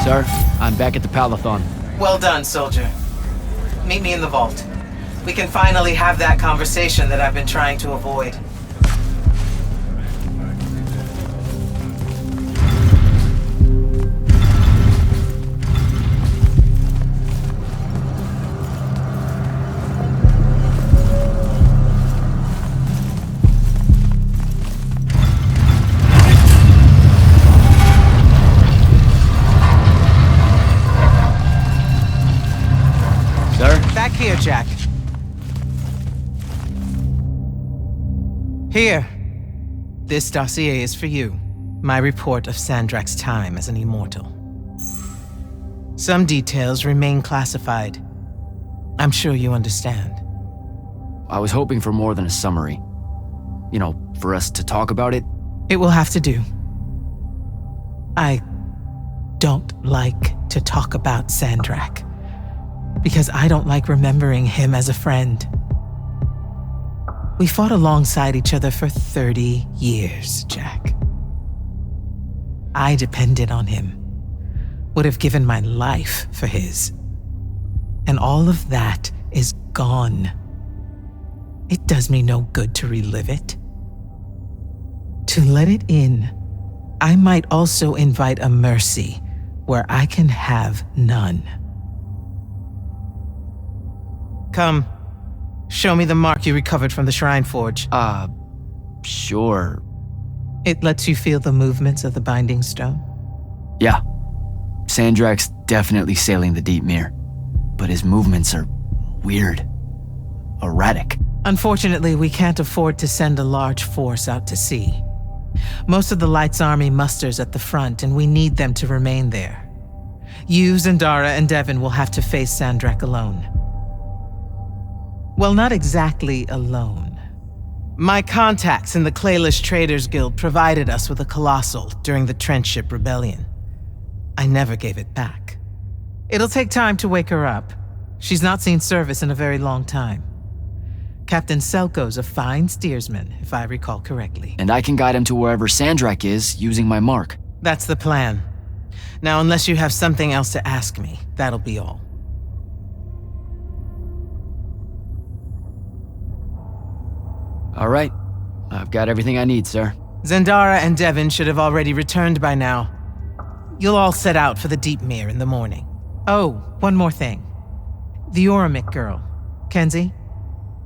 Sir, I'm back at the Palathon. Well done, soldier. Meet me in the vault. We can finally have that conversation that I've been trying to avoid. Back here, Jack. Here. This dossier is for you. My report of Sandrak's time as an immortal. Some details remain classified. I'm sure you understand. I was hoping for more than a summary. You know, for us to talk about it. It will have to do. I don't like to talk about Sandrak. Because I don't like remembering him as a friend. We fought alongside each other for 30 years, Jack. I depended on him. Would have given my life for his. And all of that is gone. It does me no good to relive it. To let it in, I might also invite a mercy where I can have none. Come, show me the mark you recovered from the Shrine Forge. Sure. It lets you feel the movements of the Binding Stone? Yeah. Sandrak's definitely sailing the deep mirror, but his movements are weird. Erratic. Unfortunately, we can't afford to send a large force out to sea. Most of the Light's army musters at the front, and we need them to remain there. You, Zendara, and Devin will have to face Sandrak alone. Well, not exactly alone. My contacts in the Clayless Traders Guild provided us with a colossal during the Trenchship Rebellion. I never gave it back. It'll take time to wake her up. She's not seen service in a very long time. Captain Selko's a fine steersman, if I recall correctly. And I can guide him to wherever Sandrak is using my mark. That's the plan. Now, unless you have something else to ask me, that'll be all. All right. I've got everything I need, sir. Zendara and Devin should have already returned by now. You'll all set out for the Deep Mere in the morning. Oh, one more thing. The Oromik girl, Kenzie.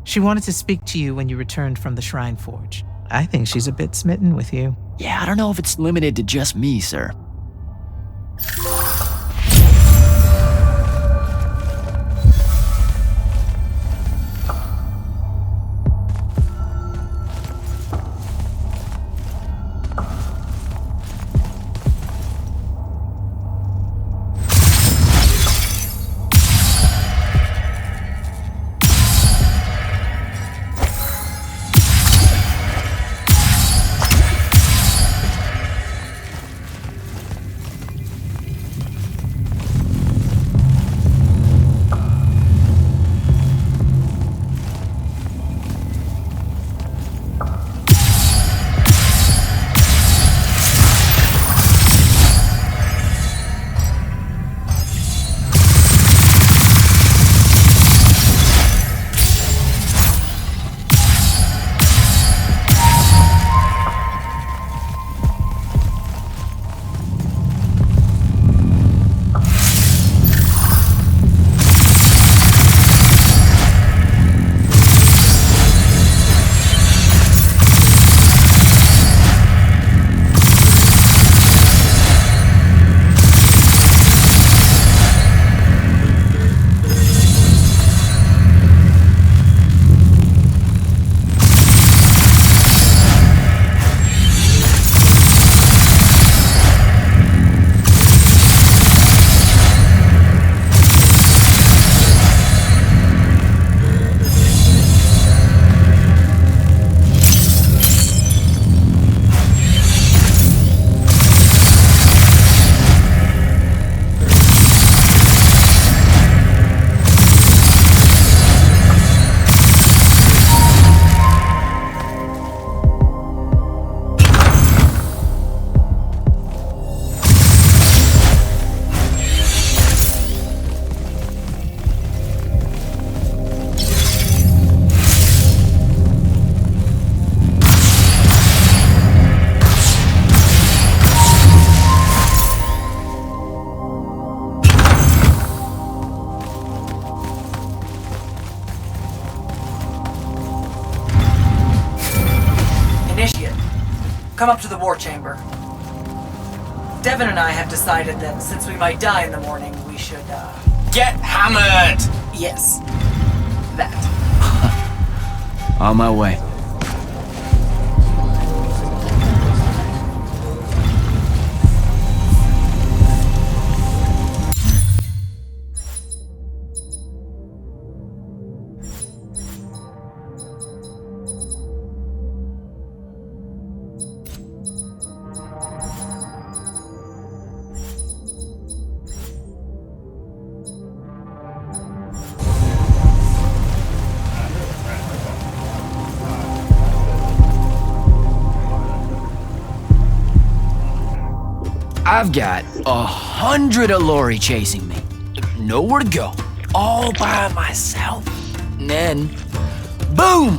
She wanted to speak to you when you returned from the Shrine Forge. I think she's a bit smitten with you. Yeah, I don't know if it's limited to just me, sir. come up to the war chamber. Devin and I have decided that since we might die in the morning, we should, Get hammered! Yes. That. On my way. I've got 100 Allori chasing me. Nowhere to go. All by myself. And then, boom!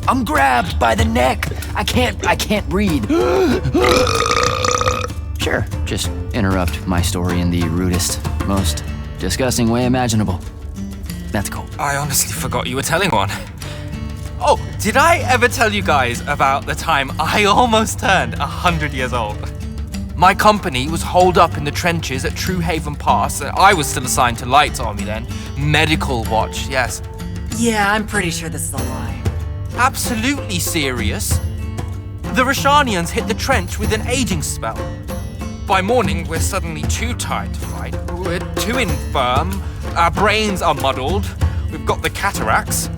I'm grabbed by the neck. I can't breathe. Sure, just interrupt my story in the rudest, most disgusting way imaginable. That's cool. I honestly forgot you were telling one. Oh, did I ever tell you guys about the time I almost turned 100 years old? My company was holed up in the trenches at True Haven Pass. I was still assigned to Light's army then. Medical watch, yes. Yeah, I'm pretty sure this is a lie. Absolutely serious. The Rashanians hit the trench with an aging spell. By morning, we're suddenly too tired to fight. We're too infirm. Our brains are muddled. We've got the cataracts.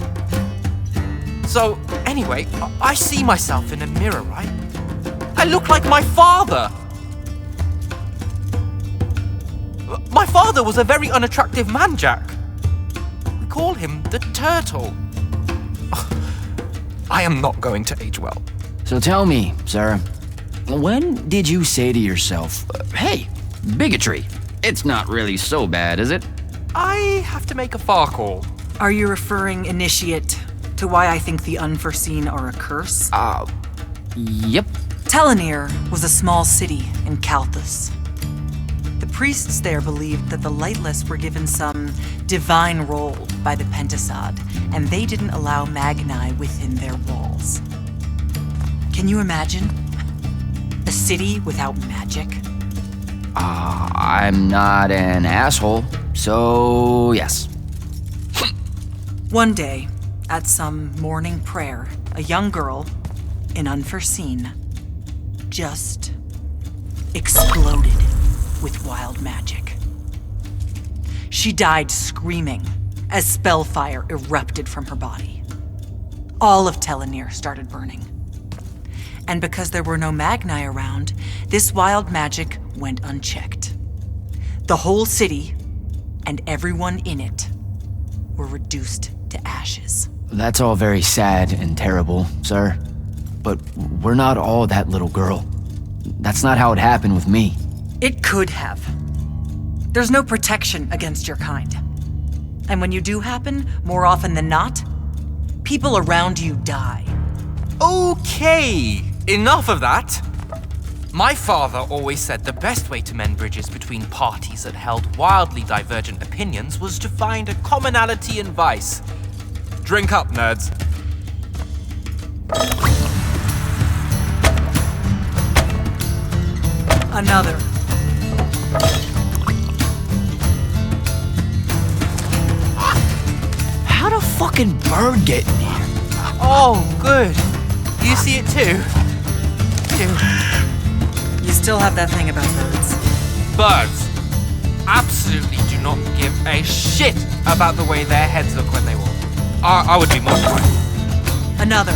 So, anyway, I see myself in a mirror, right? I look like my father. My father was a very unattractive man, Jack. We call him the Turtle. I am not going to age well. So tell me, Sarah, when did you say to yourself, hey, bigotry, it's not really so bad, is it? I have to make a far call. Are you referring, Initiate, to why I think the unforeseen are a curse? Yep. Telenir was a small city in Kalthus. The priests there believed that the Lightless were given some divine role by the Pentasod, and they didn't allow Magni within their walls. Can you imagine? A city without magic? I'm not an asshole, so yes. One day, at some morning prayer, a young girl, in Unforeseen, just exploded with wild magic. She died screaming as spellfire erupted from her body. All of Telenir started burning. And because there were no Magni around, this wild magic went unchecked. The whole city, and everyone in it, were reduced to ashes. That's all very sad and terrible, sir. But we're not all that little girl. That's not how it happened with me. It could have. There's no protection against your kind. And when you do happen, more often than not, people around you die. Okay, enough of that. My father always said the best way to mend bridges between parties that held wildly divergent opinions was to find a commonality in vice. Drink up, nerds. Another. How'd a fucking bird get in here? Oh, good. You see it too? You still have that thing about birds. Birds absolutely do not give a shit about the way their heads look when they walk. I would be mortified. Another.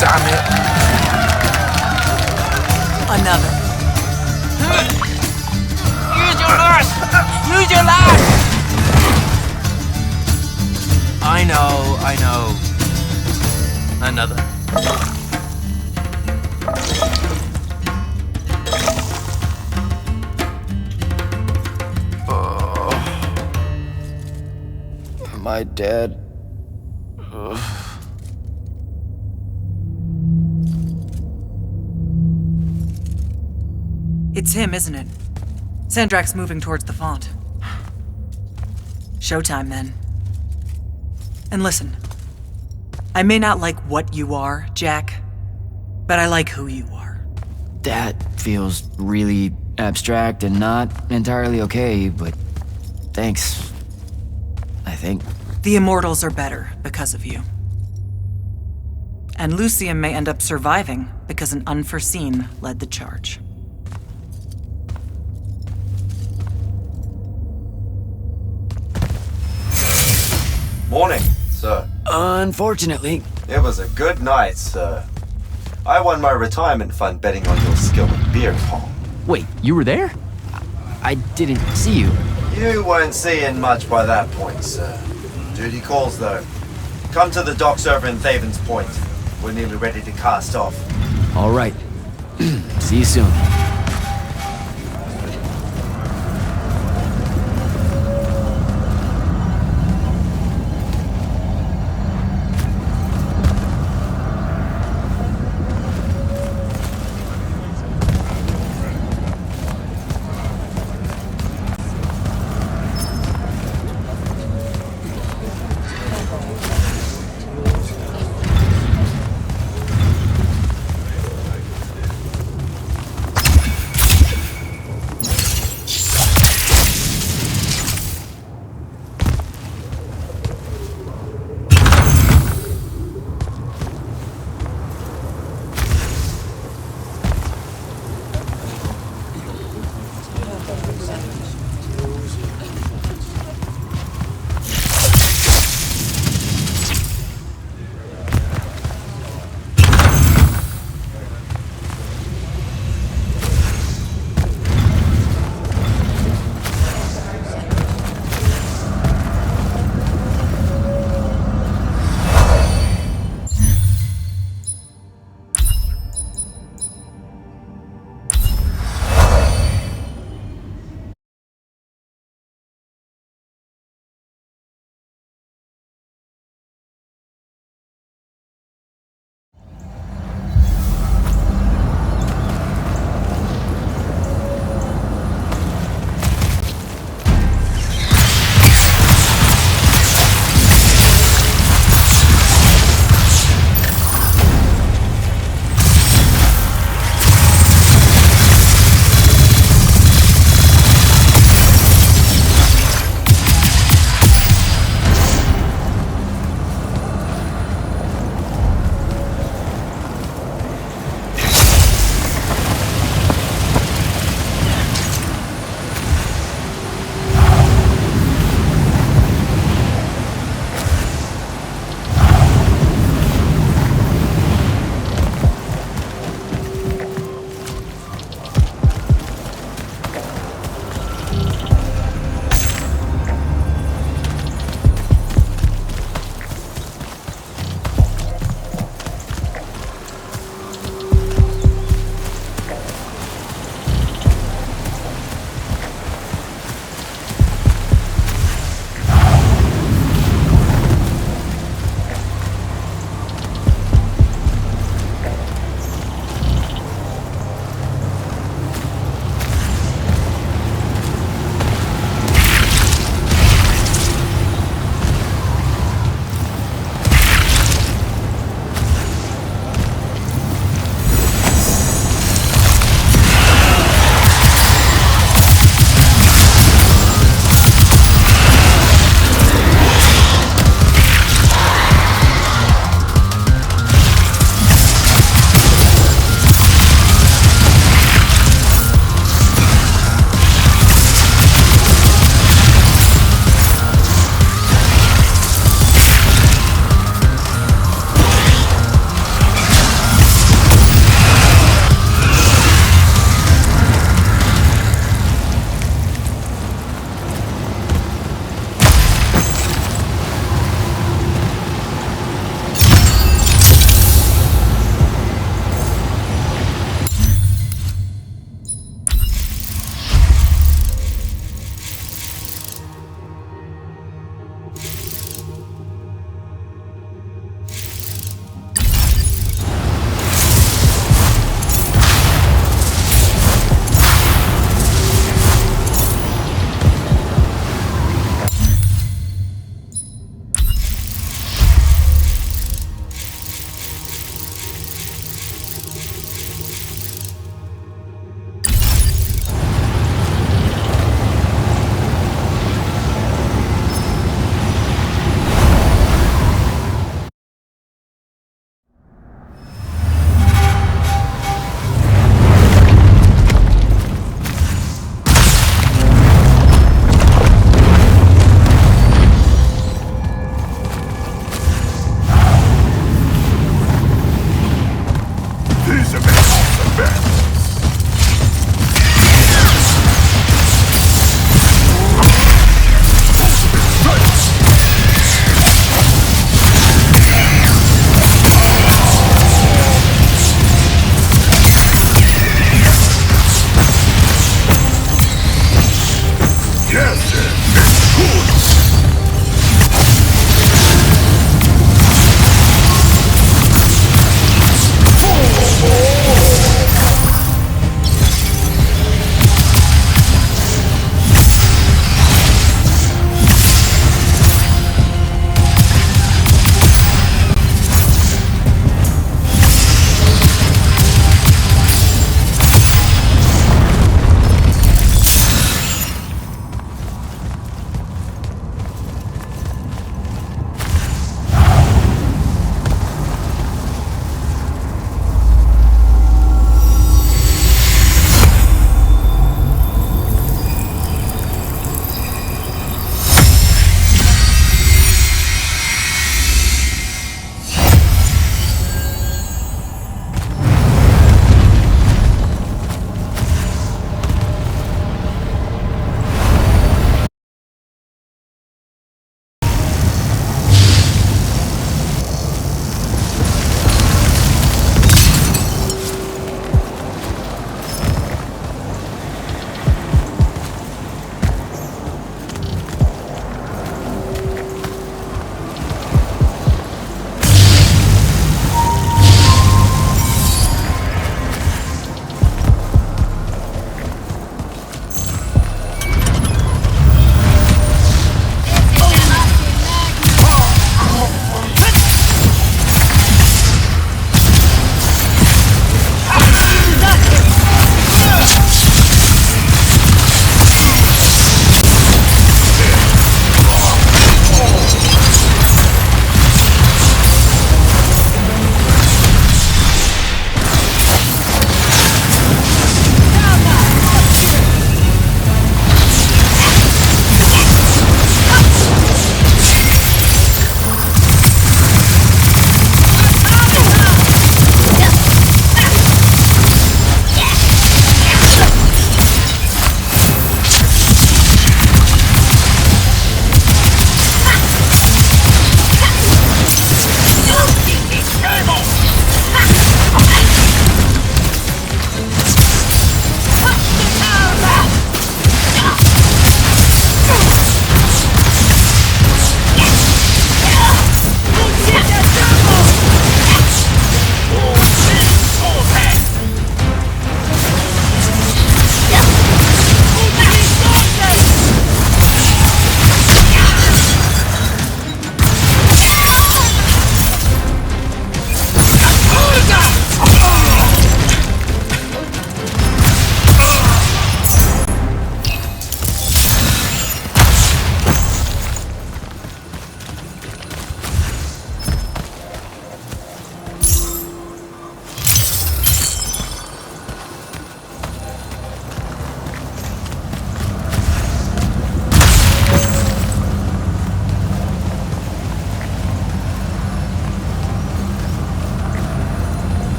Damn it. Another. Use your lash! Use your lash! I know. Another. Am I dead? It's him, isn't it? Sandrak's moving towards the font. Showtime, then. And listen, I may not like what you are, Jack, but I like who you are. That feels really abstract and not entirely okay, but thanks. I think. The Immortals are better because of you. And Lucian may end up surviving because an unforeseen led the charge. Morning, sir. Unfortunately, It was a good night, sir. I won my retirement fund betting on your skill in beer pong. wait, you were there? I didn't see you. You weren't seeing much by that point, sir. Duty calls, though. Come to the docks over in Thaven's Point. We're nearly ready to cast off. All right. See you soon.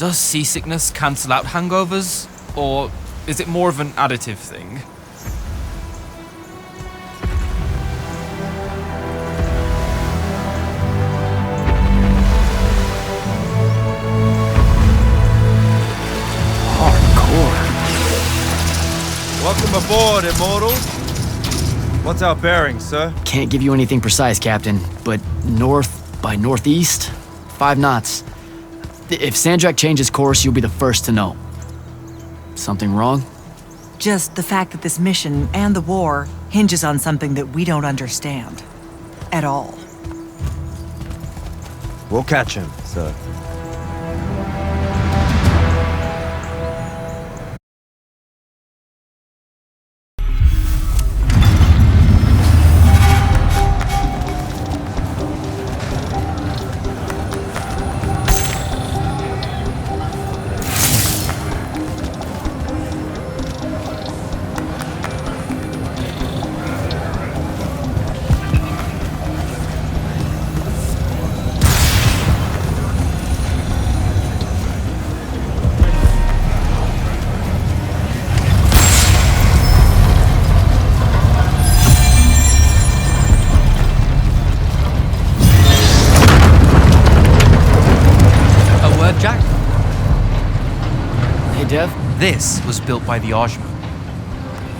Does seasickness cancel out hangovers? Or is it more of an additive thing? Welcome aboard, Immortals. What's our bearing, sir? Can't give you anything precise, Captain, but north by northeast, 5 knots. If Sandrak changes course, you'll be the first to know. Something wrong? Just the fact that this mission and the war hinges on something that we don't understand. At all. We'll catch him, sir. Jack, Hey, Dev? this was built by the Ajman.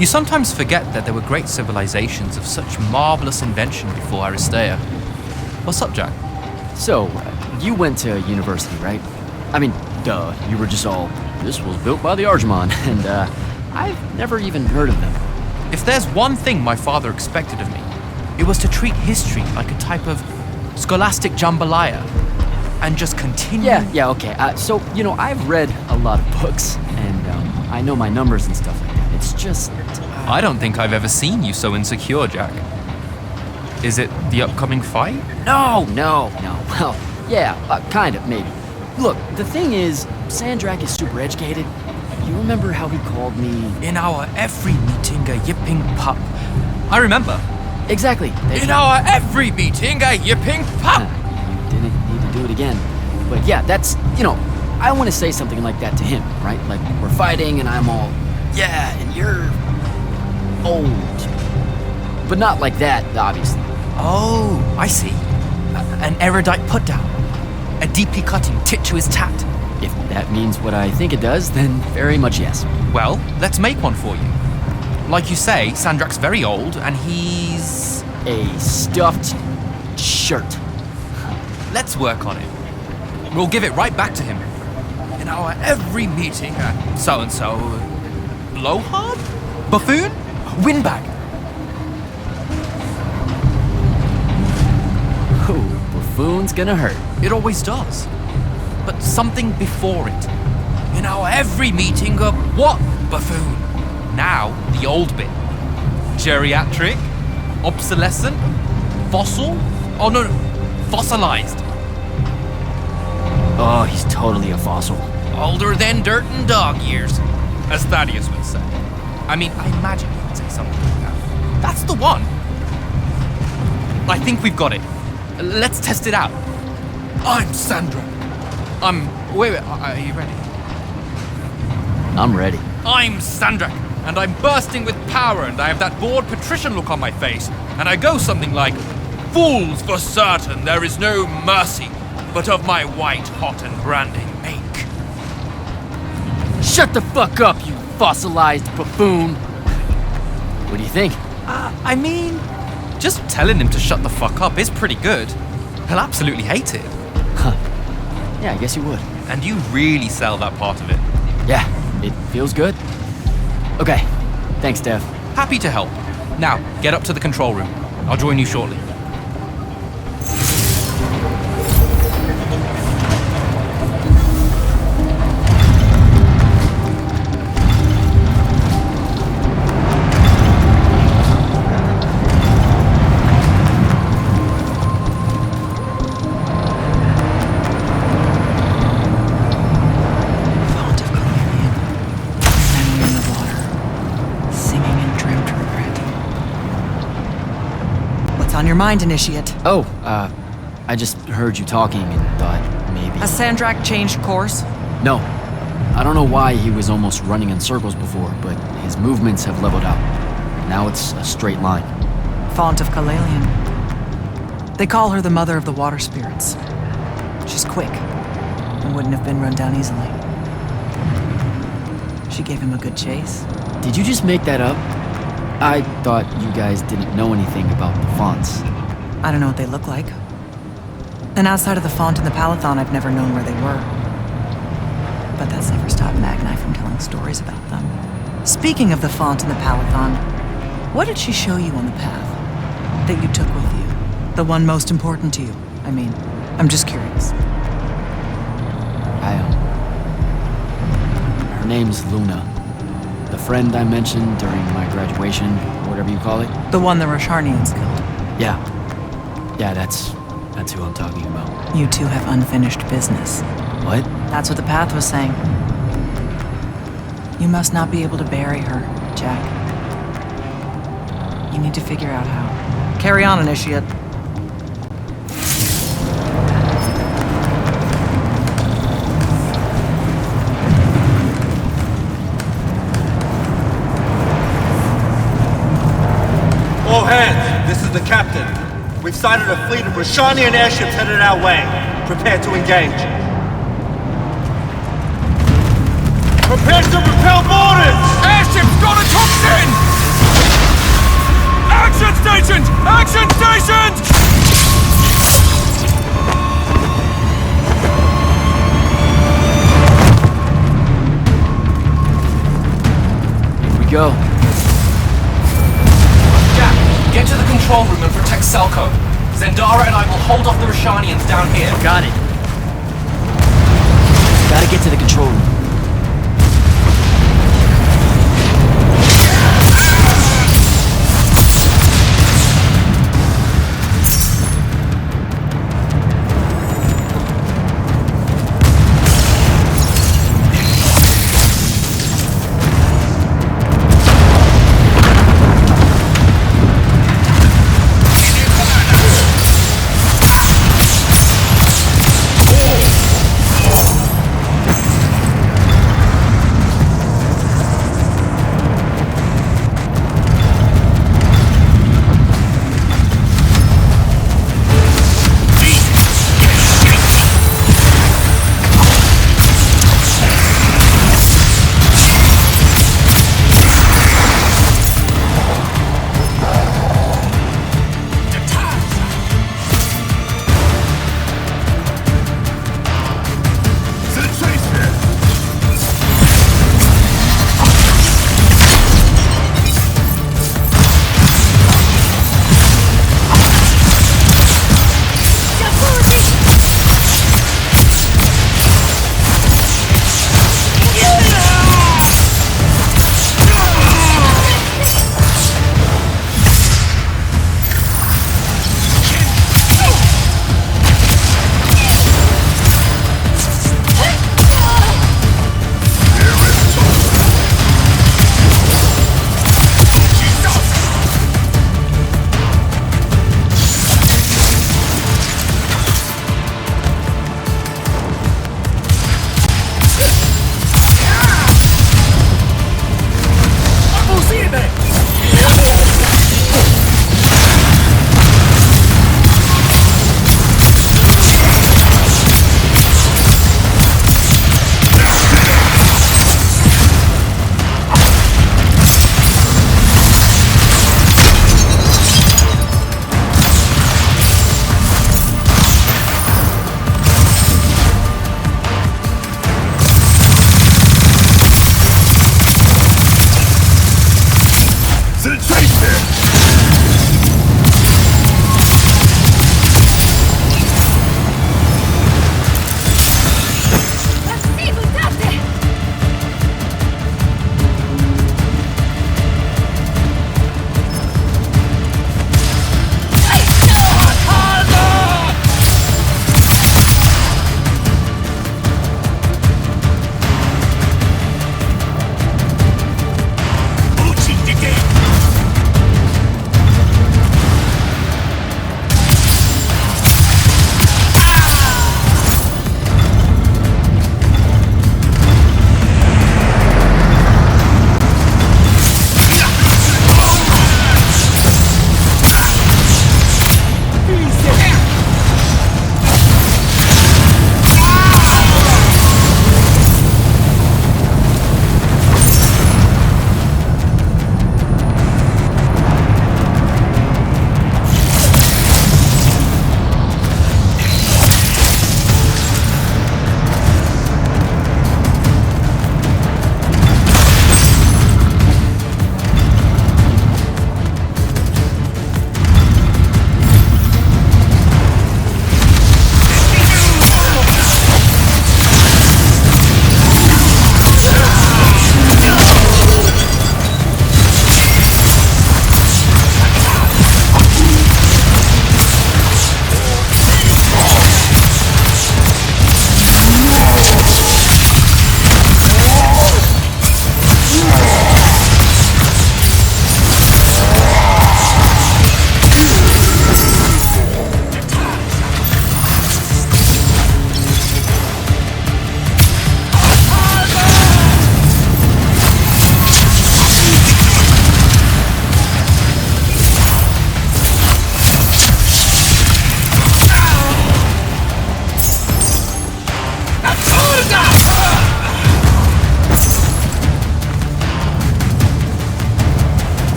You sometimes forget that there were great civilizations of such marvelous invention before Aristea. What's up, Jack? So, you went to university, right? I mean, duh, you were just all, this was built by the Arjman, and I've never even heard of them. If there's one thing my father expected of me, it was to treat history like a type of scholastic jambalaya and just continue. Yeah, okay. So, I've read a lot of books, and I know my numbers and stuff like that. It's just... I don't think I've ever seen you so insecure, Jack. Is it the upcoming fight? No. Well, yeah, kind of, maybe. Look, the thing is, Sandrak is super educated. You remember how he called me... In our every meeting, a yipping pup. I remember. Exactly. In our every meeting, a yipping pup! You didn't need to do it again. But yeah, that's, I want to say something like that to him, right? Like, we're fighting and I'm all, yeah, and you're old. But not like that, obviously. Oh, I see. An erudite put-down. A deeply cutting tit to his tat. If that means what I think it does, then very much yes. Well, let's make one for you. Like you say, Sandrak's very old, and he's... A stuffed shirt. Let's work on it. We'll give it right back to him. In our every meeting, so-and-so... Blowhard? Buffoon? Windbag? Ooh, buffoon's gonna hurt. It always does. But something before it. In our every meeting of what, buffoon? Now, the old bit. Geriatric? Obsolescent? Fossil? Oh no, fossilized. Oh, he's totally a fossil. Older than dirt and dog years, as Thaddeus would say. I mean, I imagine he would say something like that. That's the one. I think we've got it. Let's test it out. I'm Sandra. Wait, are you ready? I'm ready. I'm Sandrak, and I'm bursting with power, and I have that bored patrician look on my face, and I go something like, "Fools, for certain, there is no mercy, but of my white, hot, and branding make." Shut the fuck up, you fossilized buffoon. What do you think? I mean, just telling him to shut the fuck up is pretty good. He'll absolutely hate it. Huh. Yeah, I guess you would. And you really sell that part of it. Yeah, it feels good. Okay, thanks, Dev. Happy to help. Now, get up to the control room. I'll join you shortly. On your mind, Initiate. Oh, I just heard you talking and thought maybe... Has Sandrak changed course? No. I don't know why he was almost running in circles before, but his movements have leveled out. Now it's a straight line. Font of Kalalian. They call her the mother of the water spirits. She's quick and wouldn't have been run down easily. She gave him a good chase. Did you just make that up? I thought you guys didn't know anything about the fonts. I don't know what they look like. And outside of the font and the Palathon, I've never known where they were. But that's never stopped Magni from telling stories about them. Speaking of the font and the Palathon, what did she show you on the path that you took with you? The one most important to you, I mean. I'm just curious. Her name's Luna. The friend I mentioned during my graduation, or whatever you call it. The one the Rosharnians killed. Yeah. Yeah, that's who I'm talking about. You two have unfinished business. What? That's what the path was saying. You must not be able to bury her, Jack. You need to figure out how. Carry on, Initiate. All hands, this is the captain. We've sighted a fleet of Rosharnian airships headed our way. Prepare to engage. Prepare to repel boarders! Airships got a toxin! Action stations! Action stations! Here we go. Jack, get to the control room and protect Selko. Zendara and I will hold off the Rosharnians down here. Got it. Gotta get to the control room.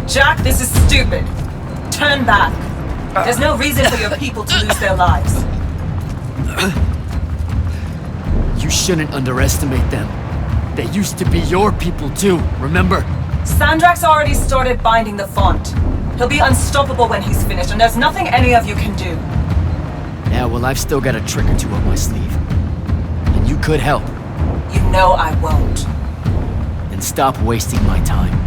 Jack, this is stupid. Turn back. There's no reason for your people to lose their lives. You shouldn't underestimate them. They used to be your people too, remember? Sandrak's already started binding the font. He'll be unstoppable when he's finished, and there's nothing any of you can do. Yeah, well, I've still got a trick or two up my sleeve. And you could help. You know I won't. And stop wasting my time.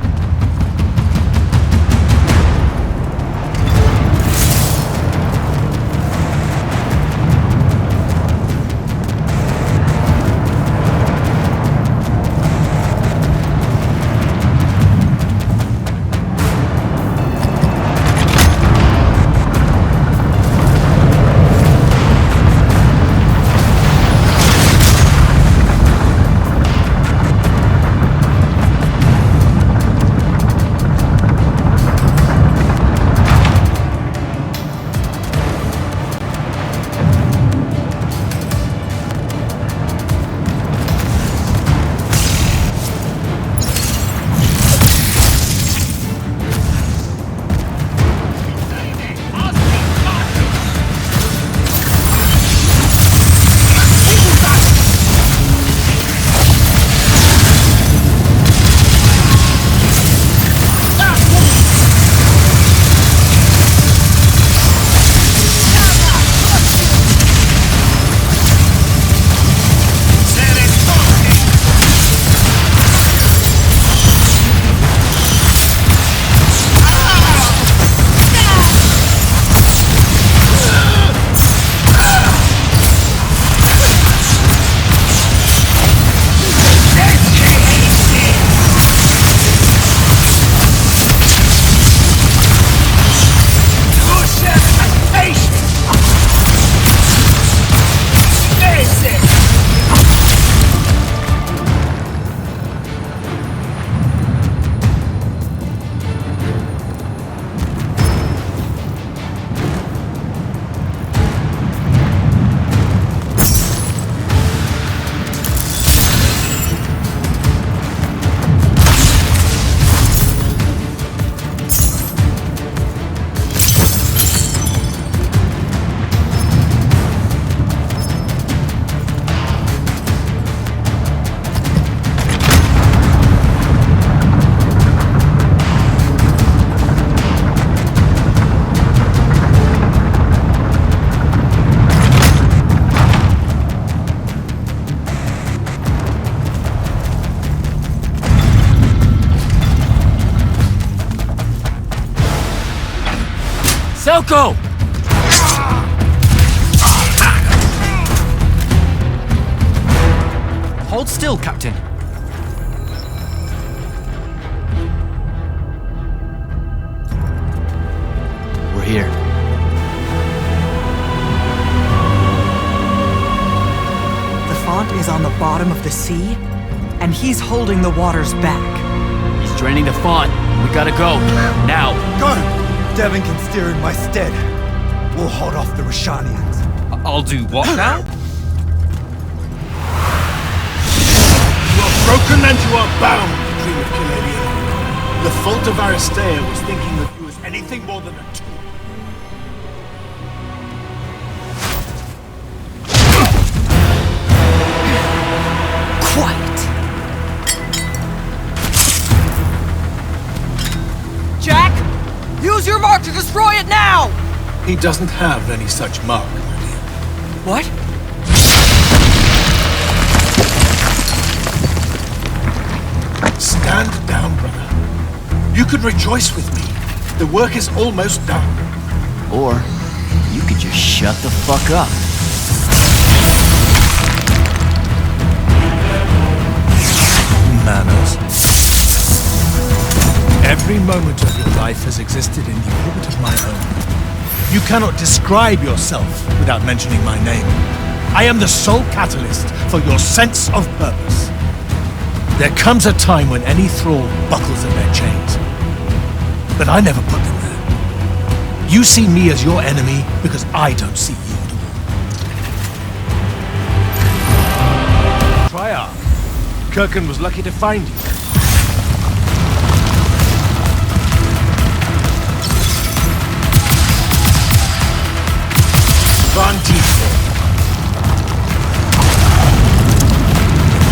Selko! Hold still, Captain. We're here. The font is on the bottom of the sea, and he's holding the waters back. He's draining the font. We gotta go. Now. Go! Devin can steer in my stead. We'll hold off the Rashanians. I'll do what now? You are broken and you are bound, Dream of Caladian. The fault of Aristea was thinking of you as anything more than a tool. Quiet! Jack! Use your mark to destroy it now! He doesn't have any such mark, my dear. What? Stand down, brother. You could rejoice with me. The work is almost done. Or you could just shut the fuck up. Manners. Every moment of your life has existed in the orbit of my own. You cannot describe yourself without mentioning my name. I am the sole catalyst for your sense of purpose. There comes a time when any thrall buckles at their chains. But I never put them there. You see me as your enemy because I don't see you at all. Triarch. Kirkin was lucky to find you.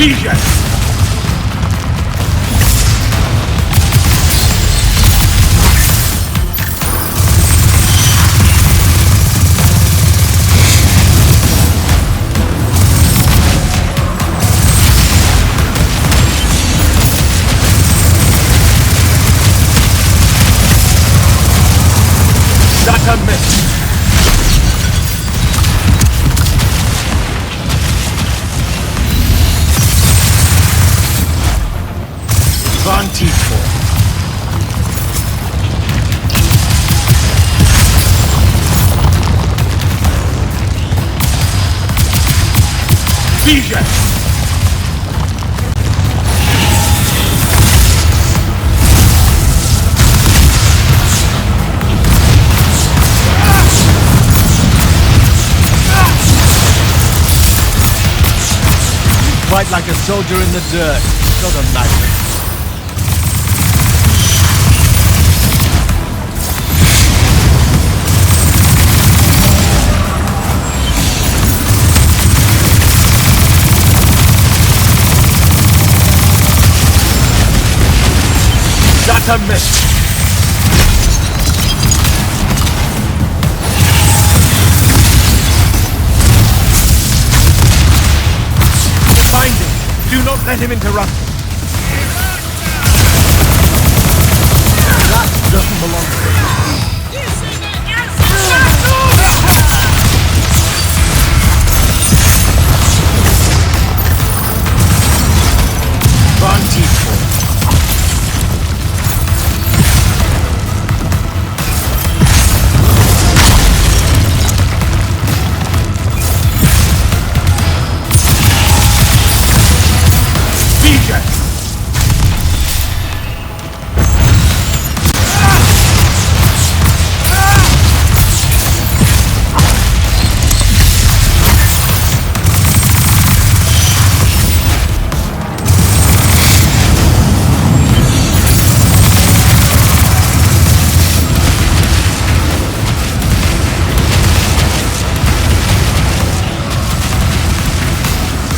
Visions! That's a miss! Vision! Fight like a soldier in the dirt, not a magnet. That's a miss. Find him. Do not let him interrupt. That doesn't belong to him.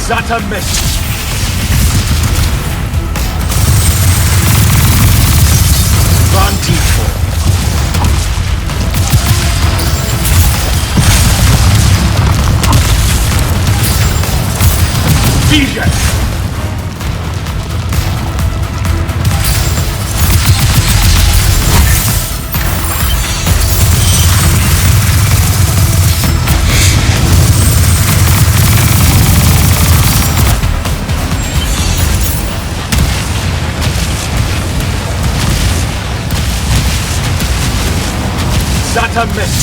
That's a miss. Vision! That's a miss.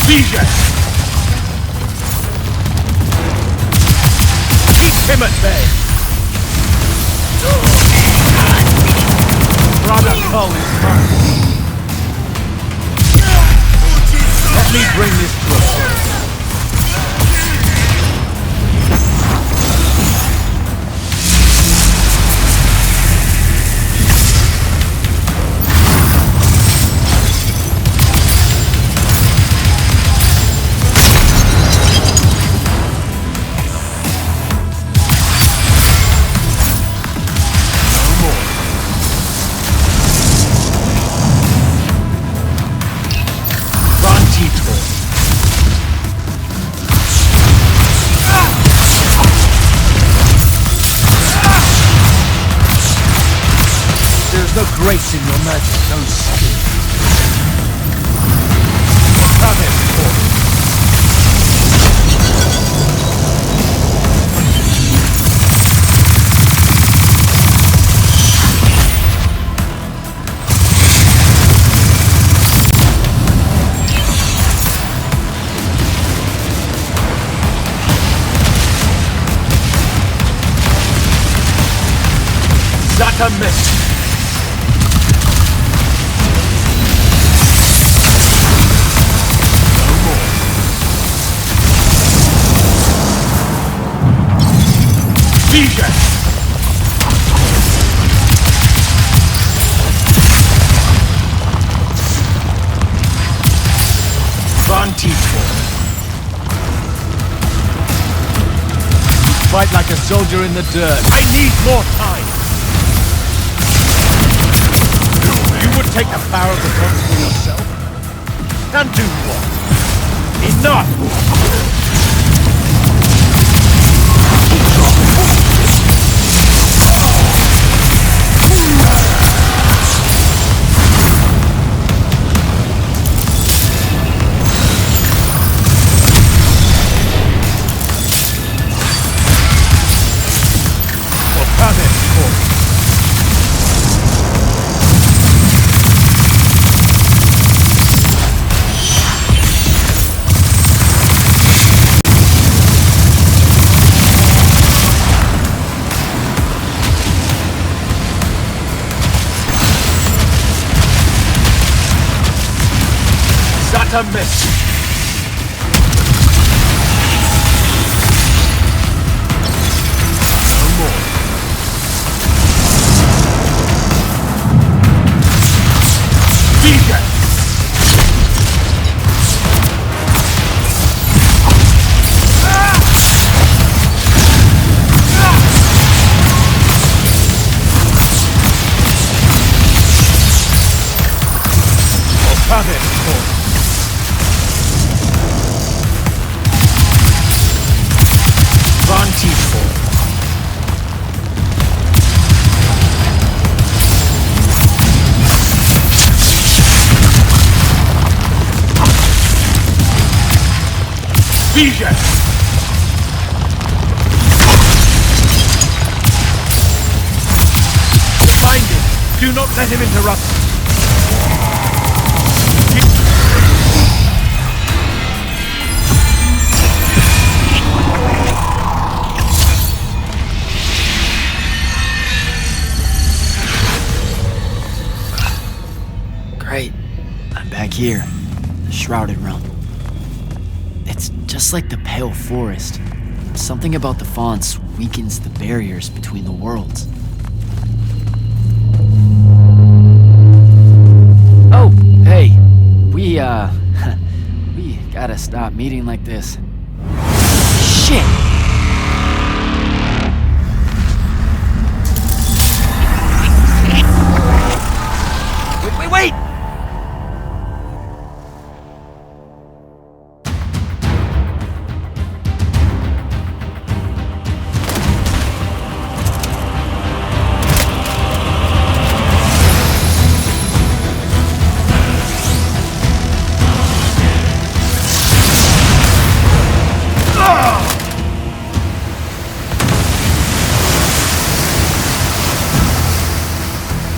Vision! Keep him at bay! Brother Cole is mine. Let me bring this to a close. There's no grace in your magic, no skill. Come in, boy. That's a miss. Fight like a soldier in the dirt. I need more time! You would take the power of the gods for yourself? And do what? Enough! A miss. No more. DJ. Have it. DJ! Find him! Do not let him interrupt! Great. I'm back here. The Shrouded Realm. It's just like the Pale Forest. Something about the fonts weakens the barriers between the worlds. Oh, hey. We gotta stop meeting like this. Shit! Wait!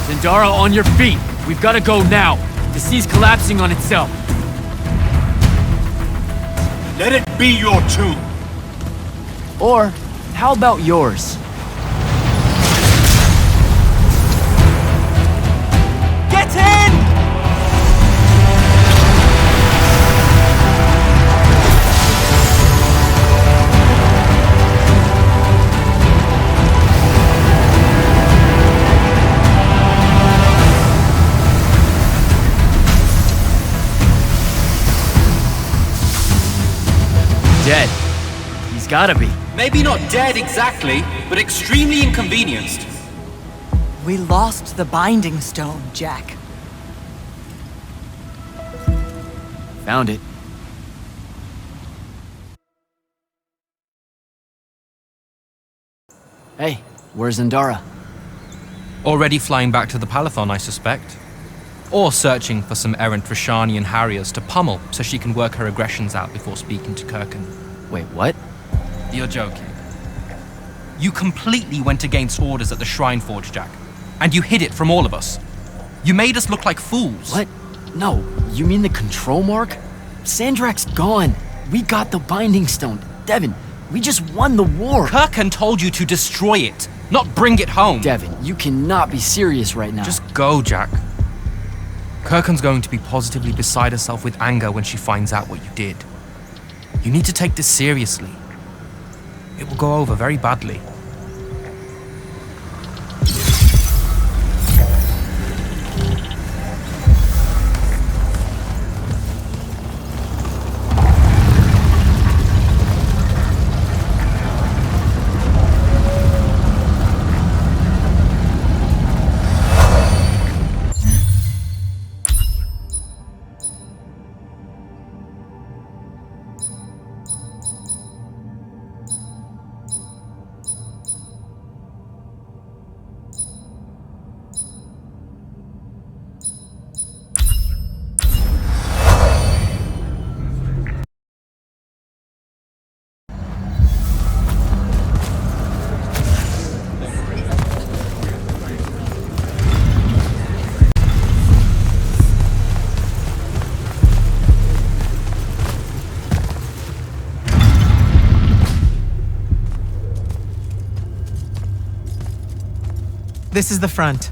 Zendara, on your feet! We've gotta go now! The sea's collapsing on itself! Let it be your tomb! Or, how about yours? Get in! Dead. He's gotta be. Maybe not dead exactly, but extremely inconvenienced. We lost the Binding Stone, Jack. Found it. Hey, where's Zendara? Already flying back to the Palathon, I suspect. Or searching for some errant Rashanian Harriers to pummel so she can work her aggressions out before speaking to Kirkan. Wait, what? You're joking. You completely went against orders at the Shrine Forge, Jack. And you hid it from all of us. You made us look like fools. What? No, you mean the control mark? Sandrak's gone. We got the Binding Stone. Devin, we just won the war. Kirkan told you to destroy it, not bring it home. Devin, you cannot be serious right now. Just go, Jack. Kirkan's going to be positively beside herself with anger when she finds out what you did. You need to take this seriously. It will go over very badly. This is the front.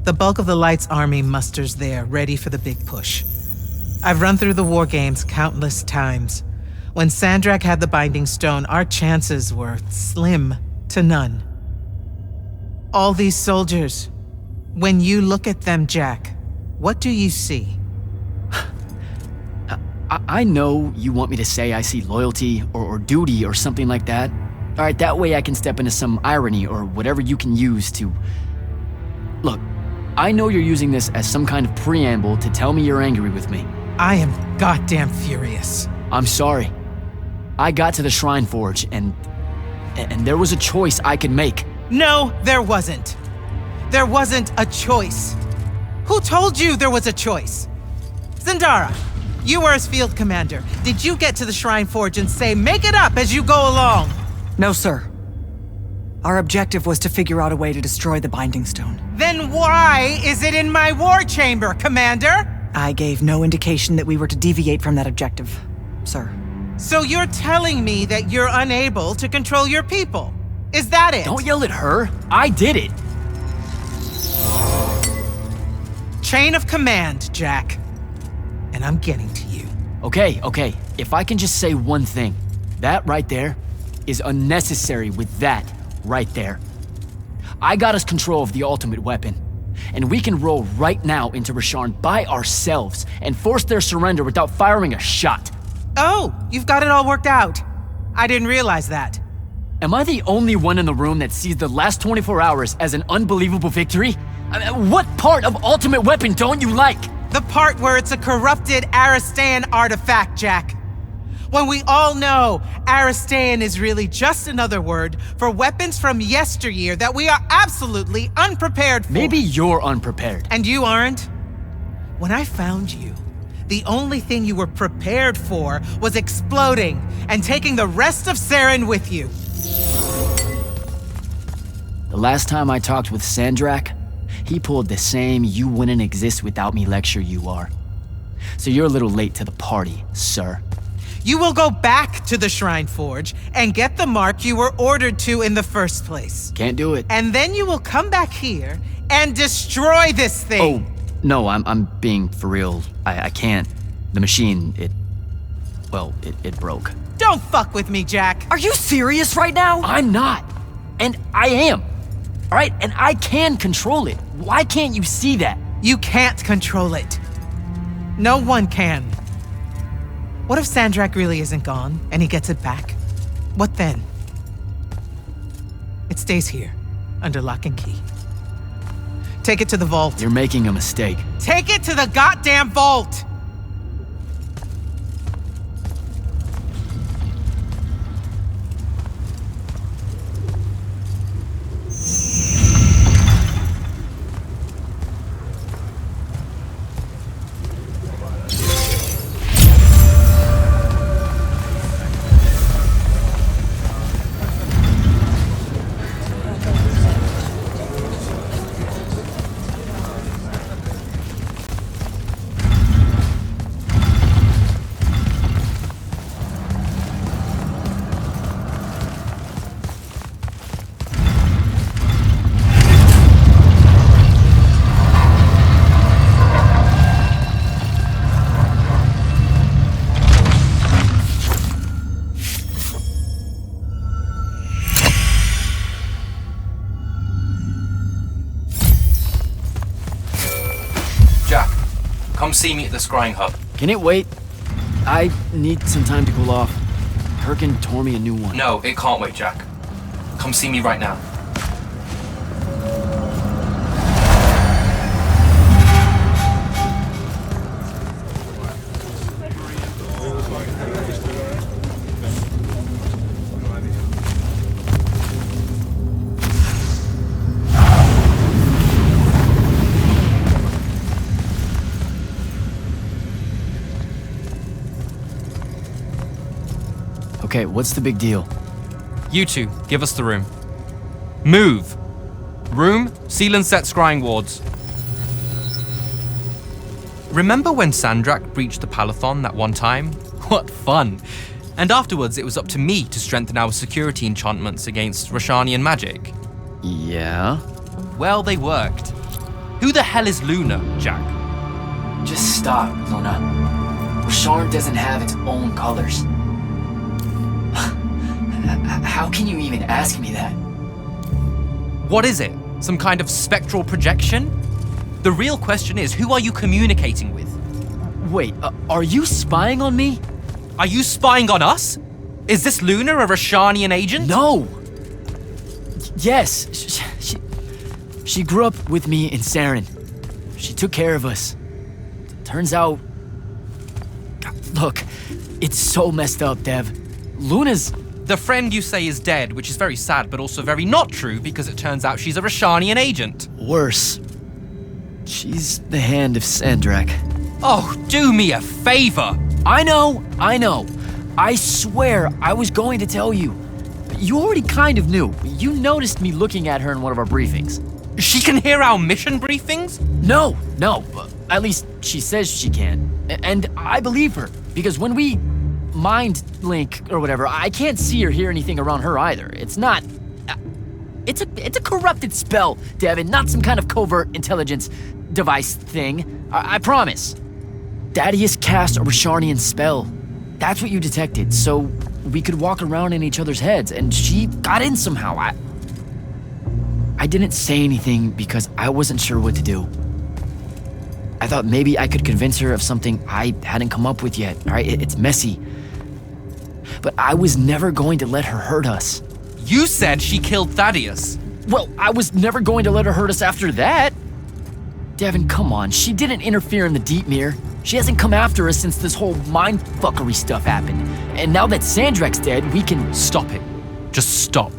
The bulk of the Light's army musters there, ready for the big push. I've run through the war games countless times. When Sandrak had the Binding Stone, our chances were slim to none. All these soldiers, when you look at them, Jack, what do you see? I know you want me to say I see loyalty or duty or something like that. All right, that way I can step into some irony or whatever you can use to... Look, I know you're using this as some kind of preamble to tell me you're angry with me. I am goddamn furious. I'm sorry. I got to the Shrine Forge and there was a choice I could make. No, there wasn't. There wasn't a choice. Who told you there was a choice? Zendara, you were as field commander. Did you get to the Shrine Forge and say, make it up as you go along? No, sir. Our objective was to figure out a way to destroy the Binding Stone. Then why is it in my war chamber, Commander? I gave no indication that we were to deviate from that objective, sir. So you're telling me that you're unable to control your people? Is that it? Don't yell at her. I did it. Chain of command, Jack. And I'm getting to you. Okay. If I can just say one thing. That right there is unnecessary with that right there. I got us control of the ultimate weapon. And we can roll right now into Rasharn by ourselves and force their surrender without firing a shot. Oh, you've got it all worked out. I didn't realize that. Am I the only one in the room that sees the last 24 hours as an unbelievable victory? I mean, what part of Ultimate Weapon don't you like? The part where it's a corrupted Aristan artifact, Jack. When we all know Aristan is really just another word for weapons from yesteryear that we are absolutely unprepared for. Maybe you're unprepared. And you aren't? When I found you, the only thing you were prepared for was exploding and taking the rest of Saren with you. The last time I talked with Sandrak, he pulled the same "you wouldn't exist without me" lecture you are. So you're a little late to the party, sir. You will go back to the Shrine Forge and get the mark you were ordered to in the first place. Can't do it. And then you will come back here and destroy this thing. Oh, no, I'm being for real. I can't. The machine, it broke. Don't fuck with me, Jack. Are you serious right now? I'm not. And I am. All right, and I can control it. Why can't you see that? You can't control it. No one can. What if Sandrak really isn't gone and he gets it back? What then? It stays here, under lock and key. Take it to the vault. You're making a mistake. Take it to the goddamn vault! Come see me at the scrying hub. Can it wait? I need some time to cool off. Herkin tore me a new one. No, it can't wait, Jack. Come see me right now. Okay, what's the big deal? You two, give us the room. Move! Room, seal and set scrying wards. Remember when Sandrak breached the Palathon that one time? What fun! And afterwards it was up to me to strengthen our security enchantments against Rashanian magic. Yeah? Well, they worked. Who the hell is Luna, Jack? Just stop, Luna. Sharn doesn't have its own colors. How can you even ask me that? What is it? Some kind of spectral projection? The real question is, who are you communicating with? Wait, are you spying on me? Are you spying on us? Is this Luna a Rashanian agent? No! Yes, she grew up with me in Saren. She took care of us. Turns out... Look, it's so messed up, Dev. Luna's... The friend you say is dead, which is very sad, but also very not true, because it turns out she's a Rashanian agent. Worse. She's the hand of Sandrak. Oh, do me a favor! I know. I swear I was going to tell you. You already kind of knew. You noticed me looking at her in one of our briefings. She can hear our mission briefings? No. At least she says she can. And I believe her, because when we mind link or whatever, I can't see or hear anything around her either. It's not... It's a corrupted spell, Devin, not some kind of covert intelligence device thing. I promise. Thaddeus cast a Rashanian spell. That's what you detected, so we could walk around in each other's heads, and she got in somehow. I didn't say anything because I wasn't sure what to do. I thought maybe I could convince her of something I hadn't come up with yet, all right? It's messy. But I was never going to let her hurt us. You said she killed Thaddeus. Well, I was never going to let her hurt us after that. Devin, come on. She didn't interfere in the Deep Mirror. She hasn't come after us since this whole mindfuckery stuff happened. And now that Sandrak's dead, we can... Stop it. Just stop.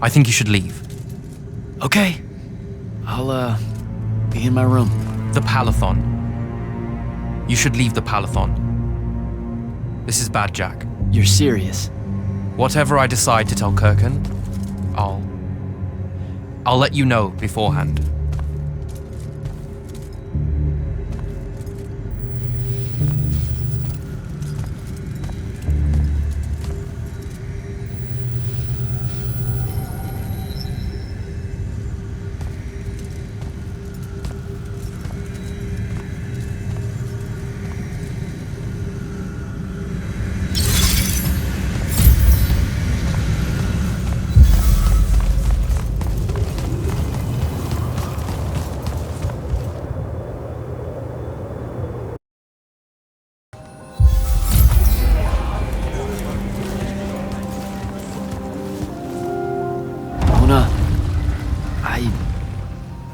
I think you should leave. Okay. I'll, be in my room. The Palathon. You should leave the Palathon. This is bad, Jack. You're serious? Whatever I decide to tell Kirkan, I'll let you know beforehand.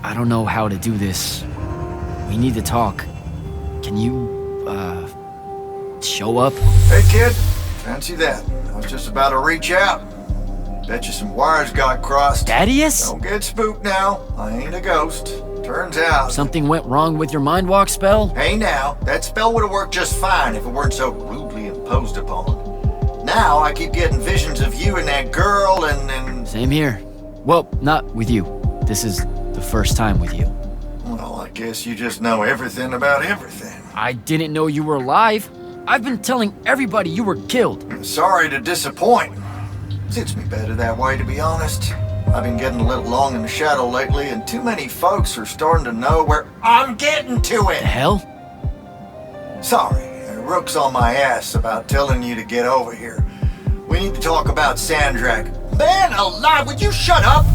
I don't know how to do this. We need to talk. Can you, show up? Hey, kid. Fancy that. I was just about to reach out. Bet you some wires got crossed. Thaddeus? Don't get spooked now. I ain't a ghost. Turns out... Something went wrong with your mind walk spell? Hey now, that spell would have worked just fine if it weren't so rudely imposed upon. Now I keep getting visions of you and that girl and... Same here. Well, not with you. This is the first time with you. Well, I guess you just know everything about everything. I didn't know you were alive. I've been telling everybody you were killed. Sorry to disappoint. Suits me better that way, to be honest. I've been getting a little long in the shadow lately, and too many folks are starting to know where I'm getting to it. The hell? Sorry, Rook's on my ass about telling you to get over here. We need to talk about Sandrak. Man alive, would you shut up?